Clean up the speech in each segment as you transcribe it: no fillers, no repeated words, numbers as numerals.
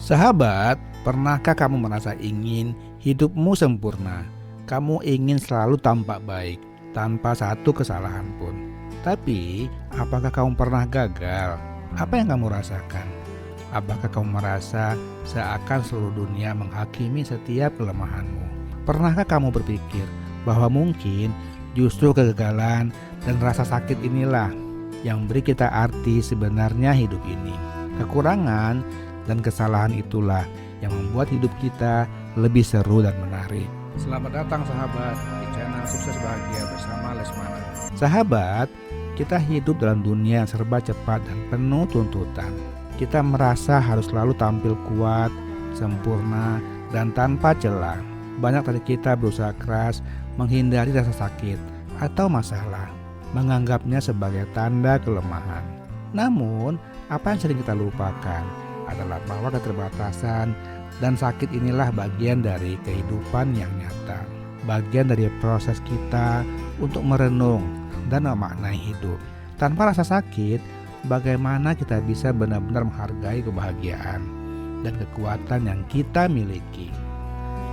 Sahabat, pernahkah kamu merasa ingin hidupmu sempurna? Kamu ingin selalu tampak baik, tanpa satu kesalahan pun. Tapi, apakah kamu pernah gagal? Apa yang kamu rasakan? Apakah kamu merasa seakan seluruh dunia menghakimi setiap kelemahanmu? Pernahkah kamu berpikir bahwa mungkin justru kegagalan dan rasa sakit inilah yang beri kita arti sebenarnya hidup ini? Kekurangan dan kesalahan itulah yang membuat hidup kita lebih seru dan menarik. Selamat datang sahabat di channel Sukses Bahagia bersama Lesmana. Sahabat, kita hidup dalam dunia yang serba cepat dan penuh tuntutan. Kita merasa harus selalu tampil kuat, sempurna, dan tanpa celah. Banyak dari kita berusaha keras menghindari rasa sakit atau masalah, menganggapnya sebagai tanda kelemahan. Namun, apa yang sering kita lupakan adalah bahwa keterbatasan dan sakit inilah bagian dari kehidupan yang nyata, bagian dari proses kita untuk merenung dan memaknai hidup. Tanpa rasa sakit, bagaimana kita bisa benar-benar menghargai kebahagiaan dan kekuatan yang kita miliki?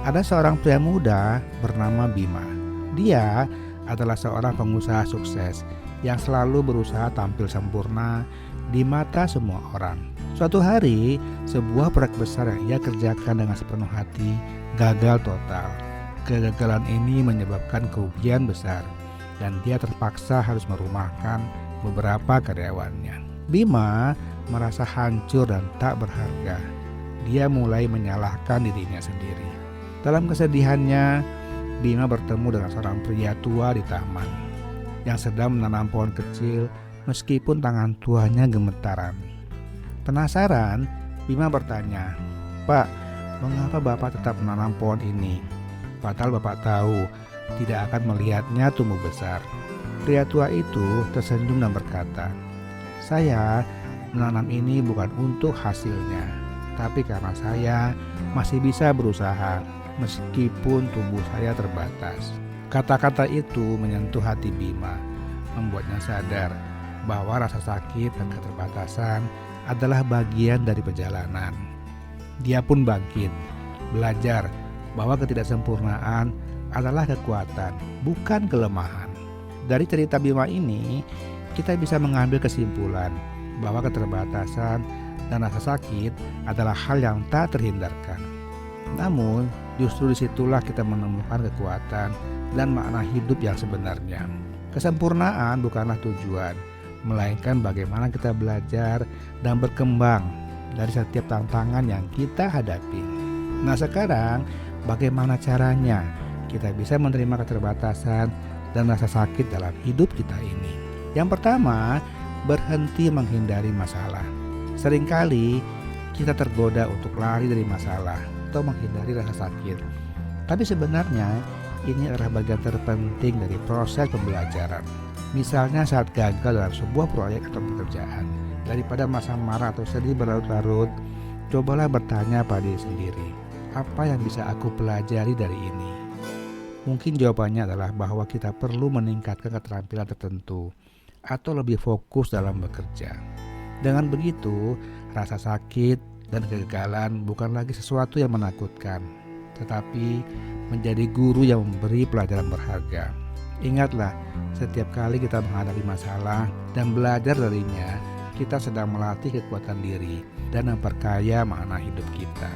Ada seorang pria muda bernama Bima. Dia adalah seorang pengusaha sukses yang selalu berusaha tampil sempurna di mata semua orang. Suatu hari, sebuah proyek besar yang ia kerjakan dengan sepenuh hati gagal total. Kegagalan ini menyebabkan kerugian besar dan dia terpaksa harus merumahkan beberapa karyawannya. Bima merasa hancur dan tak berharga. Dia mulai menyalahkan dirinya sendiri. Dalam kesedihannya, Bima bertemu dengan seorang pria tua di taman yang sedang menanam pohon kecil meskipun tangan tuanya gemetaran. Penasaran, Bima bertanya, "Pak, mengapa Bapak tetap menanam pohon ini? Padahal Bapak tahu tidak akan melihatnya tumbuh besar." Pria tua itu tersenyum dan berkata, "Saya menanam ini bukan untuk hasilnya, tapi karena saya masih bisa berusaha meskipun tubuh saya terbatas." Kata-kata itu menyentuh hati Bima, membuatnya sadar bahwa rasa sakit dan keterbatasan adalah bagian dari perjalanan. Dia pun bangkit, belajar bahwa ketidaksempurnaan adalah kekuatan, bukan kelemahan. Dari cerita Bima ini, kita bisa mengambil kesimpulan bahwa keterbatasan dan rasa sakit adalah hal yang tak terhindarkan. Namun, justru disitulah kita menemukan kekuatan dan makna hidup yang sebenarnya. Kesempurnaan bukanlah tujuan, melainkan bagaimana kita belajar dan berkembang dari setiap tantangan yang kita hadapi. Nah sekarang, bagaimana caranya kita bisa menerima keterbatasan dan rasa sakit dalam hidup kita ini? Yang pertama, berhenti menghindari masalah. Seringkali kita tergoda untuk lari dari masalah atau menghindari rasa sakit. Tapi sebenarnya ini adalah bagian terpenting dari proses pembelajaran. Misalnya saat gagal dalam sebuah proyek atau pekerjaan, daripada masa marah atau sedih berlarut-larut, cobalah bertanya pada diri sendiri, apa yang bisa aku pelajari dari ini? Mungkin jawabannya adalah bahwa kita perlu meningkatkan keterampilan tertentu atau lebih fokus dalam bekerja. Dengan begitu, rasa sakit dan kegagalan bukan lagi sesuatu yang menakutkan, tetapi menjadi guru yang memberi pelajaran berharga. Ingatlah, setiap kali kita menghadapi masalah dan belajar darinya, kita sedang melatih kekuatan diri dan memperkaya makna hidup kita.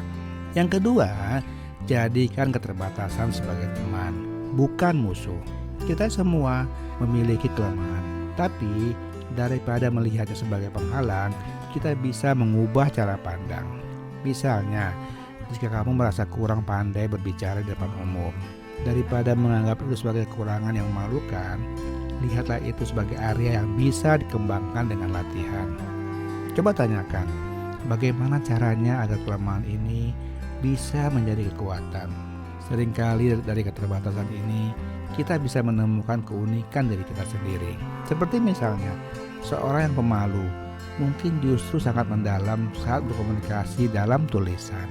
Yang kedua, jadikan keterbatasan sebagai teman, bukan musuh. Kita semua memiliki kelemahan, tapi daripada melihatnya sebagai penghalang, kita bisa mengubah cara pandang. Misalnya, jika kamu merasa kurang pandai berbicara di depan umum, daripada menganggap itu sebagai kekurangan yang memalukan, lihatlah itu sebagai area yang bisa dikembangkan dengan latihan. Coba tanyakan, bagaimana caranya agar kelemahan ini bisa menjadi kekuatan? Seringkali dari keterbatasan ini, kita bisa menemukan keunikan dari kita sendiri. Seperti misalnya, seorang yang pemalu mungkin justru sangat mendalam saat berkomunikasi dalam tulisan,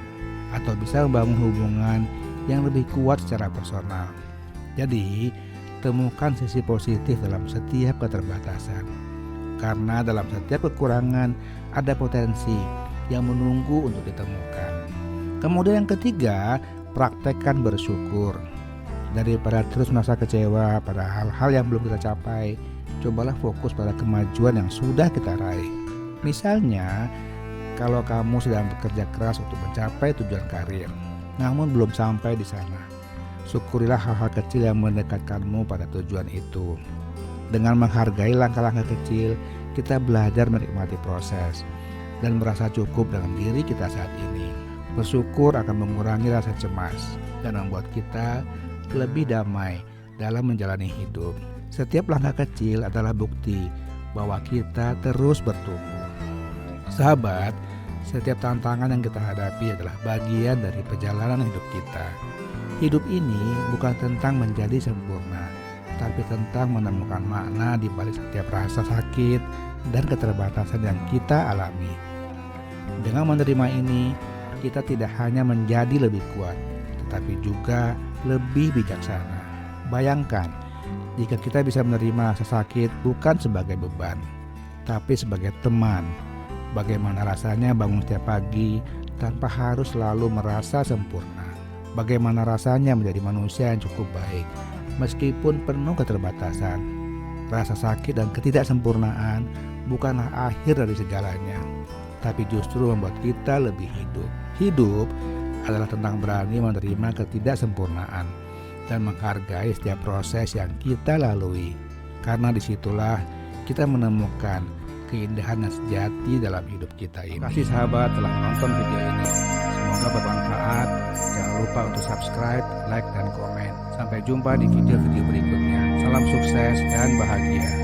atau bisa membangun hubungan yang lebih kuat secara personal. Jadi, temukan sisi positif dalam setiap keterbatasan. Karena dalam setiap kekurangan ada potensi yang menunggu untuk ditemukan. Kemudian yang ketiga, praktekkan bersyukur. Daripada terus merasa kecewa pada hal-hal yang belum kita capai, cobalah fokus pada kemajuan yang sudah kita raih. Misalnya, kalau kamu sedang bekerja keras untuk mencapai tujuan karir, namun belum sampai di sana, syukurilah hal-hal kecil yang mendekatkanmu pada tujuan itu. Dengan menghargai langkah-langkah kecil, kita belajar menikmati proses dan merasa cukup dengan diri kita saat ini. Bersyukur akan mengurangi rasa cemas dan membuat kita lebih damai dalam menjalani hidup. Setiap langkah kecil adalah bukti bahwa kita terus bertumbuh. Sahabat, setiap tantangan yang kita hadapi adalah bagian dari perjalanan hidup kita. Hidup ini bukan tentang menjadi sempurna, tapi tentang menemukan makna di balik setiap rasa sakit dan keterbatasan yang kita alami. Dengan menerima ini, kita tidak hanya menjadi lebih kuat, tetapi juga lebih bijaksana. Bayangkan, jika kita bisa menerima rasa sakit bukan sebagai beban, tapi sebagai teman. Bagaimana rasanya bangun setiap pagi tanpa harus selalu merasa sempurna? Bagaimana rasanya menjadi manusia yang cukup baik, meskipun penuh keterbatasan? Rasa sakit dan ketidaksempurnaan bukanlah akhir dari segalanya, tapi justru membuat kita lebih hidup. Hidup adalah tentang berani menerima ketidaksempurnaan dan menghargai setiap proses yang kita lalui. Karena disitulah kita menemukan keindahan yang sejati dalam hidup kita ini. Terima kasih sahabat telah menonton video ini. Semoga bermanfaat. Jangan lupa untuk subscribe, like, dan komen. Sampai jumpa di video-video berikutnya. Salam sukses dan bahagia.